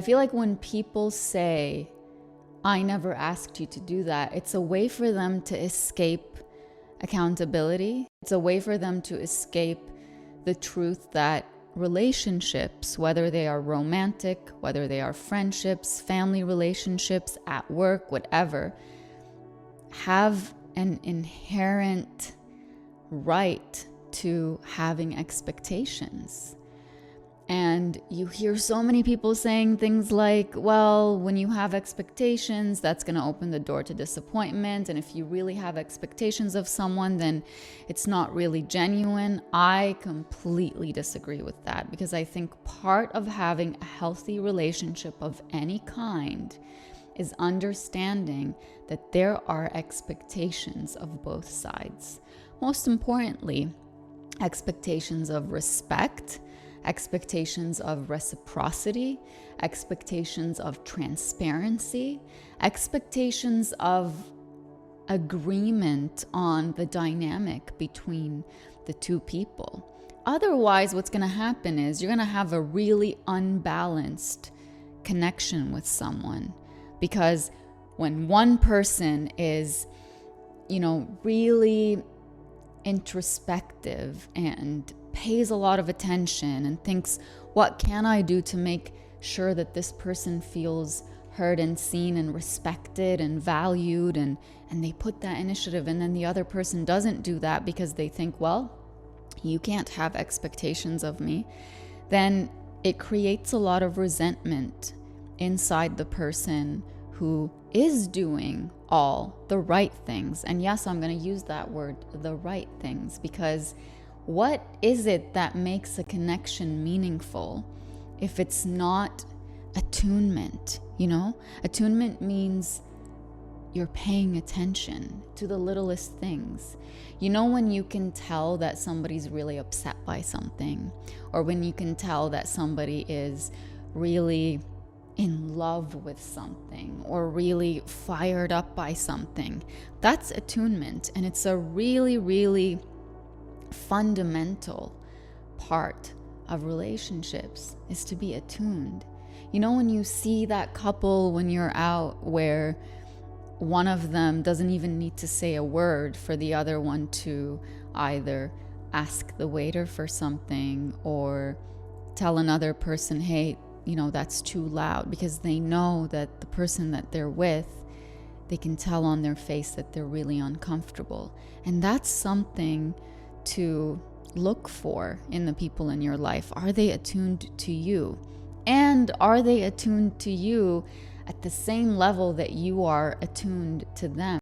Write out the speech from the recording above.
I feel like when people say, I never asked you to do that, it's a way for them to escape accountability. It's a way for them to escape the truth that relationships, whether they are romantic, whether they are friendships, family relationships, at work, whatever, have an inherent right to having expectations. And you hear so many people saying things like, well, when you have expectations, that's going to open the door to disappointment. And if you really have expectations of someone, then it's not really genuine. I completely disagree with that, because I think part of having a healthy relationship of any kind is understanding that there are expectations of both sides. Most importantly, expectations of respect, expectations of reciprocity, expectations of transparency, expectations of agreement on the dynamic between the two people. Otherwise, what's going to happen is you're going to have a really unbalanced connection with someone, because when one person is, really introspective and pays a lot of attention and thinks, what can I do to make sure that this person feels heard and seen and respected and valued, and they put that initiative, and then the other person doesn't do that because they think, well, you can't have expectations of me, then it creates a lot of resentment inside the person who is doing all the right things. And yes, I'm going to use that word, the right things, because what is it that makes a connection meaningful if it's not attunement? Attunement means you're paying attention to the littlest things. When you can tell that somebody's really upset by something, or when you can tell that somebody is really in love with something or really fired up by something, that's attunement. And it's a really, really fundamental part of relationships, is to be attuned. When you see that couple when you're out where one of them doesn't even need to say a word for the other one to either ask the waiter for something or tell another person, hey, that's too loud, because they know that the person that they're with, they can tell on their face that they're really uncomfortable. And that's something to look for in the people in your life. Are they attuned to you? And are they attuned to you at the same level that you are attuned to them?